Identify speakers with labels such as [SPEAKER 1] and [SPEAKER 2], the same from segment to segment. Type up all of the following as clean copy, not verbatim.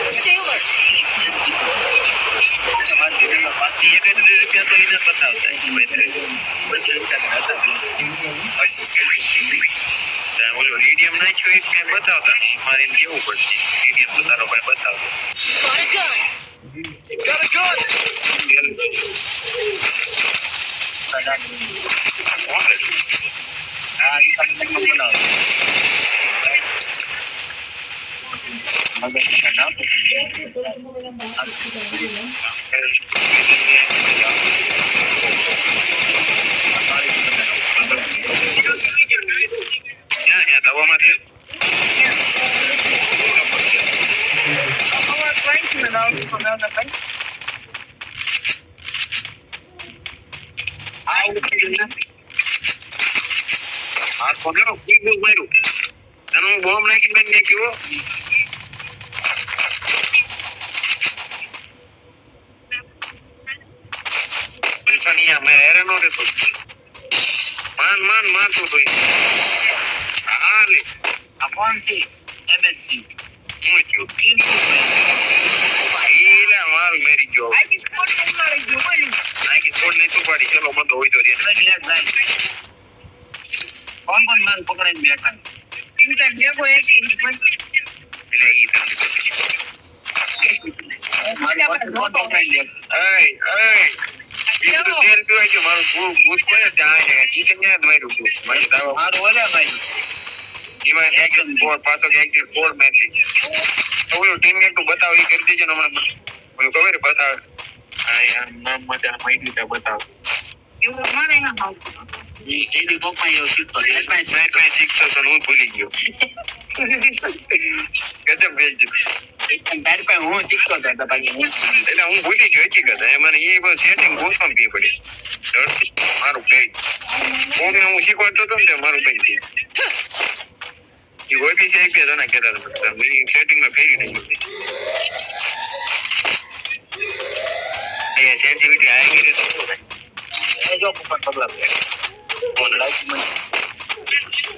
[SPEAKER 1] Stay alert.
[SPEAKER 2] Radium નાખ્યો એક કઈ બતાવતા નહીં મારે એમ કેવું પડશે રેડિયમ તો તારો ભાઈ બતાવતો
[SPEAKER 1] Got a gun.
[SPEAKER 2] ક્યાં છે દવામાંથી હાથ પકડો કીધું માર્યું તને હું બોમ્બ નાખીને મેં કેવો પૈસાનિયા મેં હેરાન રહેતો માન મારતો તો હા લે
[SPEAKER 3] આ કોણ છે એમએસસી
[SPEAKER 2] હું છું ઈલા માર મેરી જો
[SPEAKER 3] આઈકી સ્પોર્ટ ને મારી જો બોલી
[SPEAKER 2] આઈકી સ્પોર્ટ ને તું પાડી ચલો બંધો હોય તો રે
[SPEAKER 3] કોણ માલ પકડાઈને બેઠા ઇન્ટર જેવો એકી
[SPEAKER 2] એટલે ઈ તમને
[SPEAKER 3] મારી પાસે ફોટો પકડાઈને
[SPEAKER 2] એ તો તેલ પીવાય ગયો મારું બૂસ કોઈ ત્યાં છે કિશન ને માર્યું બૂસ મારી દાવા
[SPEAKER 3] મારું ઓલા ભાઈ
[SPEAKER 2] એમાં એક્શન ફોર પાછો એક્ટિવ ફોર મેચ ઓલું ટીમમેટ નું બતાવ એ કરી દેજો ને હમણાં ઓલું ખબર બતાવ હા યાર નામ માટે માહિતી તા બતાવ
[SPEAKER 3] એવું મારે ના ભાવતું
[SPEAKER 2] એ દી કોકમાં એવો શીખતો એટલે શીખતો તો હું ભૂલી ગયો ગજબ ભેજ
[SPEAKER 3] તારી પાસે હું શીખતો હતો બાકી
[SPEAKER 2] એટલે હું ભૂલી ગયો હકીકત એ મને એ બસ સેટિંગ ગોઠવણ પી પડી મારું પેજ કોઈને હું શીખવાડતો હતો ને મારું પેજ થી એ હોય બી છે એક બે જણા કહેતા હતા મેં સેટિંગમાં ફેરી નહીં એ સેન્સિટિવિટી હાઈ કરી તો
[SPEAKER 3] જો ઉપર પગલા
[SPEAKER 2] કોણ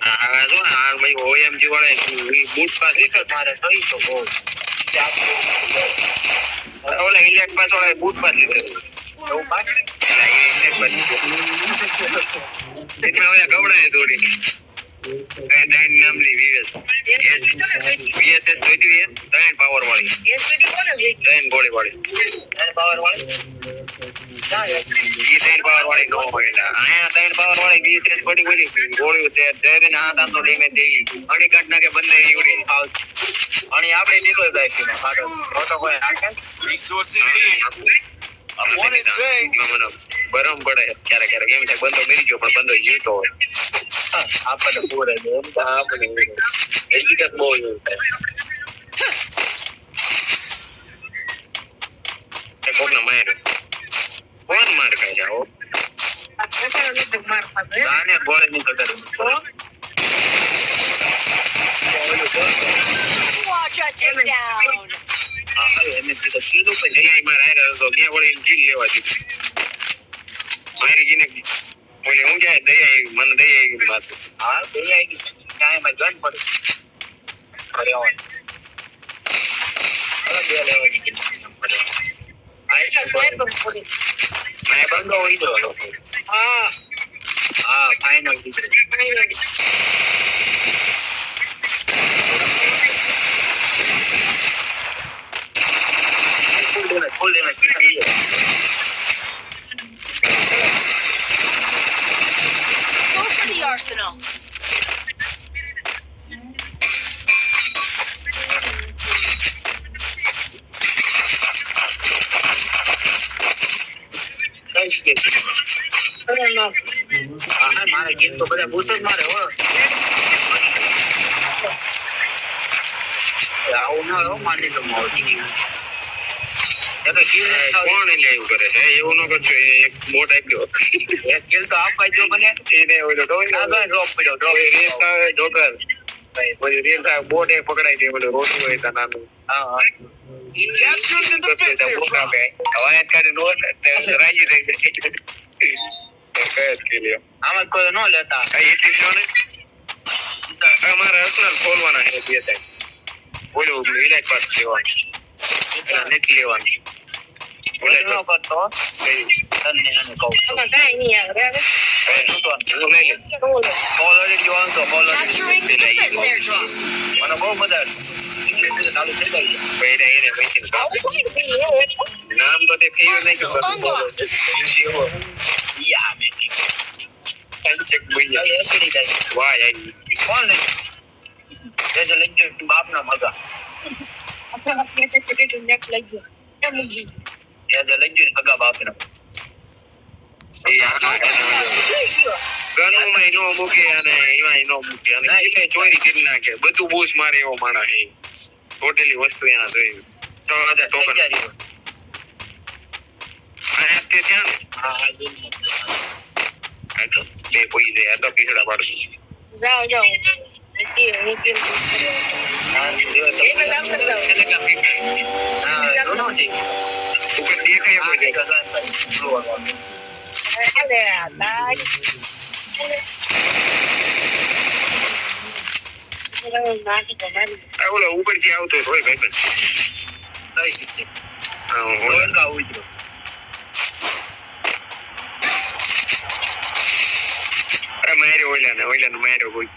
[SPEAKER 2] હા જો ને આ ભાઈ ઓએમજી વાળા બૂટ પાસ રિસર્ચ
[SPEAKER 3] મારે સહી તો બહુ
[SPEAKER 2] ઓલા ઇલેક્ટ પાસ વાળા બૂટ પાસ લીધો
[SPEAKER 3] એવું પાછળ
[SPEAKER 2] ઇલેક્ટ પાસ એટલે હવે ગવડાય થોડી કઈ નાઈન નામની વીએસએસ જોઈતી એ 3 પાવર વાળી
[SPEAKER 3] એસપીડી કોને
[SPEAKER 2] 3 ગોળી વાળી
[SPEAKER 3] 3 પાવર વાળી
[SPEAKER 2] ઈ 3 પાવર વાળી નો હોય આયા 3 પાવર વાળી વીએસએસ પડી બોલી ગોળી તે દેવીને હાથ આમનો ડેમેજ દેવી અણી કાઢ નાખે બંને ઈવડી
[SPEAKER 3] અણી આપણે નીકળી જાય છે ને ફાટો ફોટો કોઈ નાખે
[SPEAKER 1] Resources here.
[SPEAKER 2] બરમ પડે ક્યારેક ક્યારેક એમ થાય બંધો મરી ગયો પણ બંધો જીવતો હોય
[SPEAKER 3] આપણને પૂરે છે એમ તો
[SPEAKER 2] આપણે હકીકત બહુ એવું થાય કોકને માર્યો કોણ માર ખાઈ જાઓ આને ગોળે ની સદર
[SPEAKER 1] Watch a takedown.
[SPEAKER 2] એને તો સીધું પણ જઈ માર આયરા તો બે વળી જીલ લેવા દીધી મારી જીને ઓલે હું જાય દયા મને દયા માથે
[SPEAKER 3] હા બે આઈ છે કાંઈ માં જોઈન પડે અરે ઓન અરે બે લેવાની પડે આઈ સ્વાઈપ કરી મેં બંધો હોઈ જો હા હા ફાઇનલ full damage किसान लिया
[SPEAKER 1] Go for the arsenal.
[SPEAKER 3] अरे ना हाँ मारे गेम तो बड़ा बुशेस मारे हो यार उन्हें रो मारने तो मौत ही
[SPEAKER 2] કોણ એટલે એવું કરે હે એવું ન કરશો એક બોટ આપ્યો
[SPEAKER 3] એક કિલ તો આપ જો બને
[SPEAKER 2] એને ઓલો ડોગ
[SPEAKER 3] આગળ ડ્રોપ પડ્યો ડ્રોપ
[SPEAKER 2] ડોગર પછી રેખા બોર્ડ એ પકડાય છે બોલે રોટી હોય તો નાનું
[SPEAKER 1] Capture the defense airdrop.
[SPEAKER 2] હવાય કાઢી રોડ રાજી થઈ જાય કઈ જ કે
[SPEAKER 3] આમાં કોઈ ન લેતા
[SPEAKER 2] એટલી જો ને અમારે અસનલ ખોલવાના છે બે ત્રણ બોલો ઇલાજ પાસ લેવાનું નથી લેવાનું બોલે
[SPEAKER 3] ન કરતો તને આને કહું છું
[SPEAKER 4] કાંઈ નહીં આવે હવે
[SPEAKER 2] હું લઈ લઈશ
[SPEAKER 3] ઓલરેડી જોવાનું તો
[SPEAKER 1] Capturing the defense airdrop.
[SPEAKER 3] મને બહુ મજા આવી ચાલુ થઈ ગઈ
[SPEAKER 2] પૈડા એને પૈસા
[SPEAKER 4] આવું કોઈ નહીં હોય.
[SPEAKER 2] નામ તો તે ફેર નહીં
[SPEAKER 1] Unlocked.
[SPEAKER 3] યા મે
[SPEAKER 2] ચેક બોલ્યા
[SPEAKER 3] એસડી જાય
[SPEAKER 2] વાહ યાર
[SPEAKER 3] કોણ લે એ જે લઈ ગયો બાપ ના મગા
[SPEAKER 4] આપણે કેટલું નેટ લઈ ગયો એમ મૂકી દીધું.
[SPEAKER 3] એ જે લઈ ગયો મગા બાપ ના
[SPEAKER 2] એ આ ગણુમાં નો મૂકે અને એમાં નો મૂકે અને એટલે ચોરી કરી નાખે બધું બૂસ મારે એવો માણસ છે ટોટલી વસ્તુ એના જોઈ 6000 ટોકન આ તે ત્યાં ને આ તો બે પોઈ દે આ તો પીછડા પાડું
[SPEAKER 4] જાઓ જાઓ હું કેમ એને કામ કરતા હોય.
[SPEAKER 3] નો છે
[SPEAKER 2] ઉપર દેખાય કોઈ
[SPEAKER 4] અરે દાદ નાખી તો મારી
[SPEAKER 2] આ ઓલા ઉપરથી આવતો હોય ભાઈ
[SPEAKER 3] કઈ રીતે
[SPEAKER 2] હા
[SPEAKER 3] ઓળખા ઉતરો
[SPEAKER 2] આ માર્યો ઓલાને માર્યો કોઈ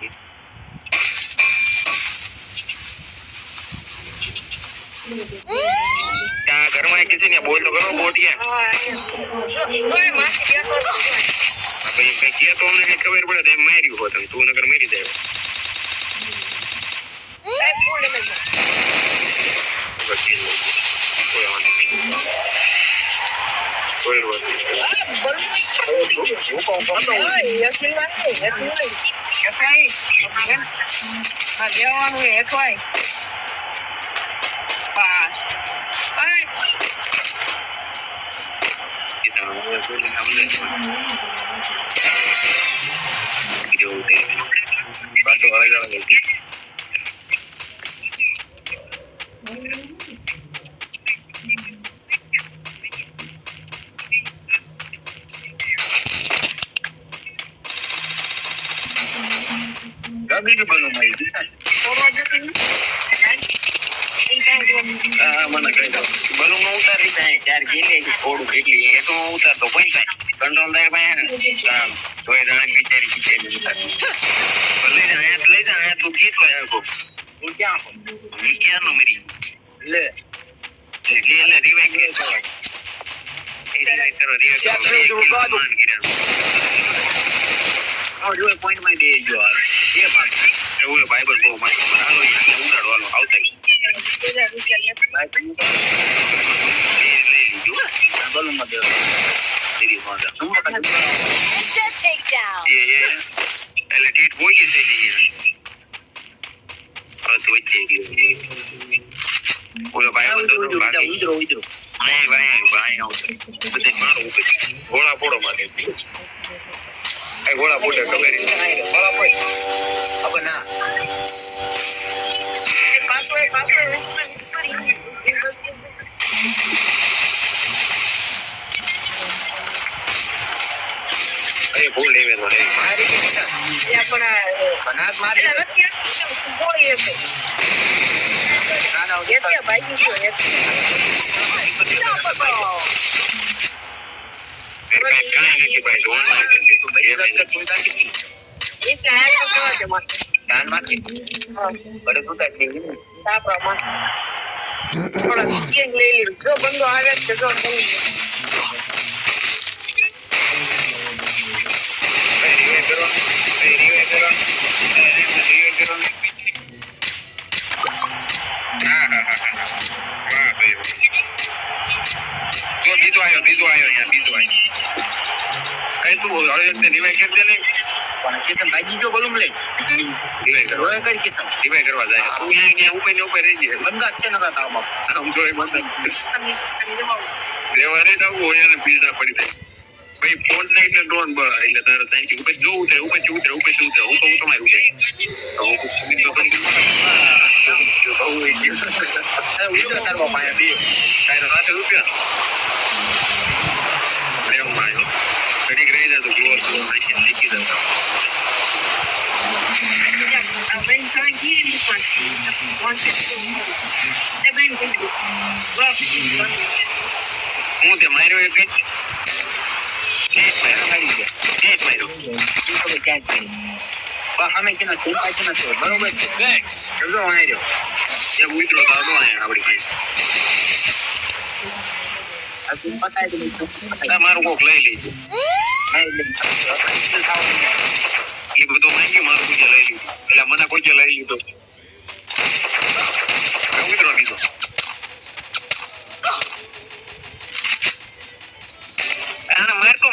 [SPEAKER 2] ત્યાં ઘરમાં કિસી ને બોલ તો કરો બોટિયા
[SPEAKER 4] હા તોય માસી બેઠો છે
[SPEAKER 2] ભાઈ કઈ કે તો અમને ખબર પડે એમ માર્યું હોત તું નગર મારી જાય
[SPEAKER 4] કાંઈ ફૂલ એમ જ
[SPEAKER 2] પછી કોઈ વાંધો નહીં કોઈ વાંધો પાછો વાળા
[SPEAKER 3] બીજું બનું મળી દિશા
[SPEAKER 2] હા મને કઈ દો
[SPEAKER 3] બલું માં ઉતારી જાય ચાર ગેલે થોડું કેટલી એ તો ઉતારતો કોઈ કાંઈ કંટ્રોલ થાય ભાઈ
[SPEAKER 2] જોઈ જાણે બિચારી ખીચેલી લઈ જા આયા તું ગીત હોય આખો
[SPEAKER 3] હું ક્યાં
[SPEAKER 2] હું ક્યાં નો મરી
[SPEAKER 3] લે
[SPEAKER 2] લે રિવાઈ કરો
[SPEAKER 3] પોઈન્ટ માં દે જો એ ભાગ
[SPEAKER 2] એવું ભાઈ બસ બહુ મસ્ત હાલો ઉડાડો હાલો આવતા લઈ લીધું
[SPEAKER 3] બલું માં દે શું
[SPEAKER 1] Headset takedown.
[SPEAKER 2] એટલે ટીટ પોગી છે હા તો વચ્ચે ઓલો ભાઈ
[SPEAKER 3] ઉતરો
[SPEAKER 2] ભાઈ આવશે બધે મારો ઉપર ઘોડા પોડો માટે ઘોડા પોડે ખબર ઘોડા પોડે
[SPEAKER 3] હવે ના
[SPEAKER 2] અરે ભૂલ નહીં મેં
[SPEAKER 3] મારી કે દિશા બનાત મારી ના ના
[SPEAKER 2] કાંઈ નથી ભાઈ જોવાનું
[SPEAKER 3] ચિંતા કેટલી ધ્યાન માંથી બડે તું તાકી
[SPEAKER 4] જો બંધો આવે તો જો
[SPEAKER 2] બીજો આવ્યો કઈ તું હવે રિવાઈ કરી દે ને
[SPEAKER 3] પણ કિશન ભાઈ ગયો બોલું લે
[SPEAKER 2] રિવાઈ
[SPEAKER 3] રોય કરી કિશન
[SPEAKER 2] કરવા જાય તું અહીંયા ઉપર ને ઉપર રહી જાય
[SPEAKER 3] બંગા છે નકા તાવ બાપ
[SPEAKER 2] આમ જોઈ મત રેવારે જવું હોય અને પીઝા પડી જાય ભાઈ ફોન ને એટલે ડોન એટલે તારે સાઈન ઉપર જો ઉતરે હું તો તમારું ઉતરે હું તો પણ બહુ એ ગયો ઉતરે તારો માયા દે તારે રાતે રૂપિયા પ્રેમ માયો કડી રહી જાય તો ગ્લોસ નાખી લીકી જતા
[SPEAKER 4] Ben tranquille, mon pote. Moi, c'est tout. Eh ben, c'est tout. Va,
[SPEAKER 2] હું તે માર્યો એક માર્યો
[SPEAKER 3] તમે ક્યાં કરી અમે છે ને બરોબર છે
[SPEAKER 2] સમજો માર્યો એક ઉતરો તો આવો આપણી પાસે
[SPEAKER 3] આ તું પતાય દે
[SPEAKER 2] મારું કોક લઈ લેજો એ બધું માંગ્યું મારું કોઈ લઈ લીધું એટલે મને કોઈ લઈ લીધો ઉતરો લીધો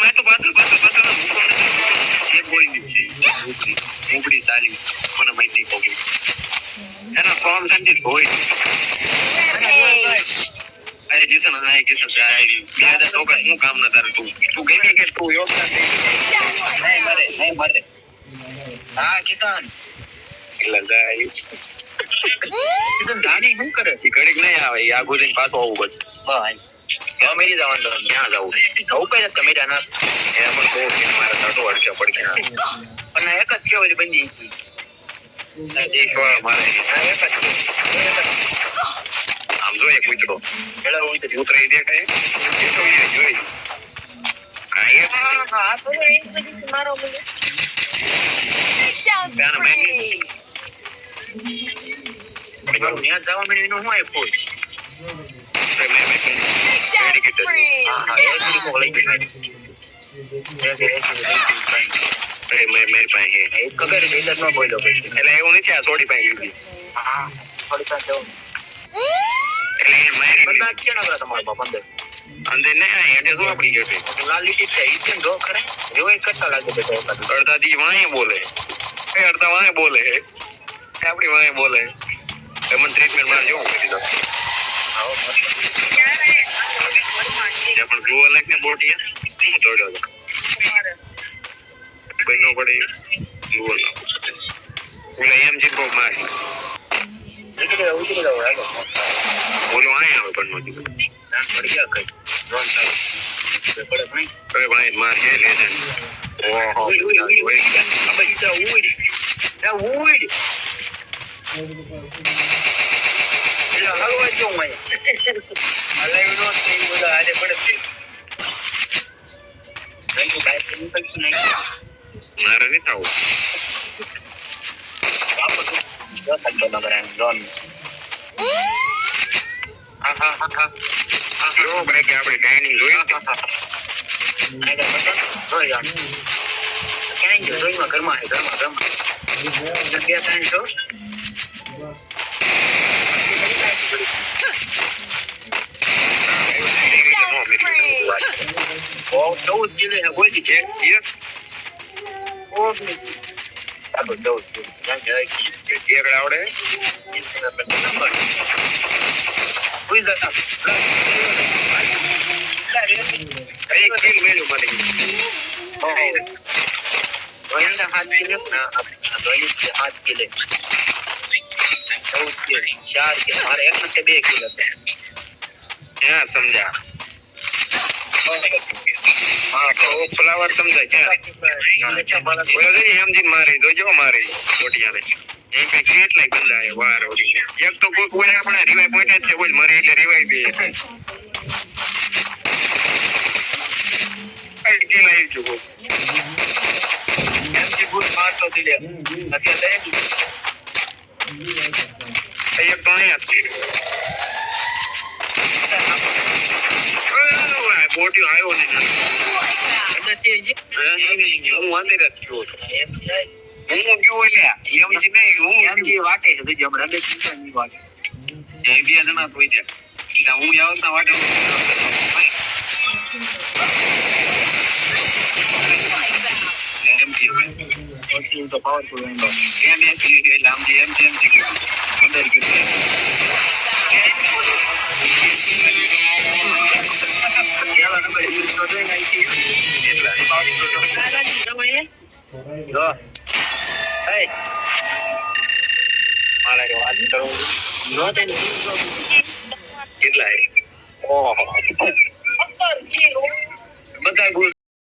[SPEAKER 2] મેં તો પાછળ એક ગોળી નીચે મોકડી સાલી મને માહિતી પડી એના ફોર્મ સંદીપ હોય અરે કિશન સાહેબ 2000 હું કામ ના તારે તું ગઈ કે તું યોગદાન દે
[SPEAKER 3] નહીં મરે હા કિશન
[SPEAKER 2] એટલે જાય
[SPEAKER 3] કિશન જાની શું કરે
[SPEAKER 2] એ ઘડીક નહીં આવે એ આગળ જઈને પાછો આવવું પડશે
[SPEAKER 3] મેરી જવાનું
[SPEAKER 2] ક્યાં જવું
[SPEAKER 3] ઉપર જ મેરા ના
[SPEAKER 2] એના પણ બહુ કે મારા સાટો અડકે પડકે
[SPEAKER 3] અને એક જ છે ઓલી બંદી
[SPEAKER 2] દેશ વાળા મારે
[SPEAKER 3] એક જ છે
[SPEAKER 2] આમ જો એક ઉતરો
[SPEAKER 3] પેલા ઉતરી
[SPEAKER 2] ઉતરાઈ દેખાય એ તો એ જોઈ આ એક
[SPEAKER 4] હા, તો એક બધી મારો મને.
[SPEAKER 1] Takedown
[SPEAKER 2] Down a
[SPEAKER 1] spree.
[SPEAKER 3] ત્યાં જવા મળે એનું શું ફોન
[SPEAKER 1] Takedown spree.
[SPEAKER 3] હા એ સુધી કોલ લઈ ગઈ
[SPEAKER 2] મેરી પાસે
[SPEAKER 3] એક ખબર છે ઇધર નો બોલ્યો પછી
[SPEAKER 2] એટલે એવું નથી આ સોડી પાસે લીધી
[SPEAKER 3] હા થોડી પાસે જવું
[SPEAKER 2] એટલે એ મારી
[SPEAKER 3] બધા છે ને તમારા બાપ અંદર
[SPEAKER 2] અંદર ને એટલે શું આપડી ગયો
[SPEAKER 3] લાલ લીટી છે ઈ કેમ જો ખરે રેવાય કરતા લાગે છે
[SPEAKER 2] અડધા દી વાંહે બોલે અડધા વાંહે બોલે આપડી વાંહે બોલે મને ટ્રીટમેન્ટ માં જોવું કરી દો પણ જોવા લાયક ને બોટી હું તોડ્યો હતો કોઈ નો પડે જોવો ના ઓલા એમ જીતો મારી
[SPEAKER 3] ઉતરી ગયો હાલો
[SPEAKER 2] ઓલો આય આવે પણ નહોતી
[SPEAKER 3] ના પડી ગયા કઈ રોન ચાલો પડે નહીં
[SPEAKER 2] અરે ભાઈ માર કે લે દે ઓહો
[SPEAKER 3] આ બસ તો ઉડ એટલે હલવા જો મને હલાવી નો તે બોલા આજે પડે છે નહીં બાઈક નીકળતું નહીં
[SPEAKER 2] મારે નહીં થાવું
[SPEAKER 3] જો તક નગર રોન હા
[SPEAKER 2] જો ભાઈ કે આપણે ડાઇનિંગ જોઈ
[SPEAKER 3] આ કે બટન જોઈ જાણ ક્યાં જો જોઈમાં ઘરમાં જગ્યા કાંઈ જો
[SPEAKER 1] Takedown spree.
[SPEAKER 3] ઓ 14 કિલો હે બોલી છે ઓ ચાલો 14 કિલો જાય કે
[SPEAKER 2] એક આવડે
[SPEAKER 3] કોઈ જતા
[SPEAKER 2] એક કિલ મેલું મને
[SPEAKER 3] ઓયના હાથ કિલો ના આપણે હાથ કિલો 14 કિલો 4 કિલો મારે એક માટે 2 કિલો
[SPEAKER 2] હા સમજા હા તો ફ્લાવર સમજાય ક્યાં ઓલા જઈ એમ જીન મારી જોજો મારી ગોટિયાને એમ કઈ કેટલાય બંદા આવે વાર એક તો કોઈ કોઈ આપણે રિવાઈ પોઈન્ટ જ છે બોલ મારી એટલે રિવાઈ બે આઈ કે લાઈ જો
[SPEAKER 3] એમજી બૂટ મારતો દિલે અત્યારે
[SPEAKER 2] એક તો અહીંયા જ છે બોટિયો આવ્યો ને
[SPEAKER 3] અંદર છે જી
[SPEAKER 2] હું અંદર જ ગયો છું
[SPEAKER 3] એમ છે
[SPEAKER 2] હું ગયો એટલે એમ જ નહીં હું
[SPEAKER 3] એમજી વાટે છે તો હમણાં બે ચિંતા ની વાટે
[SPEAKER 2] એ બે જણા કોઈ ત્યાં હું આવતા વાટે એમ
[SPEAKER 3] પછી તો પાવરફુલ હોય
[SPEAKER 2] એમ એટલે આમ એમ અંદર ગયું
[SPEAKER 3] પેલા નંબર યુઝ તો જોઈ નાખી
[SPEAKER 2] એટલે
[SPEAKER 3] જો એ મારે વાત કરું નો તે
[SPEAKER 2] કેટલા
[SPEAKER 3] ઓહો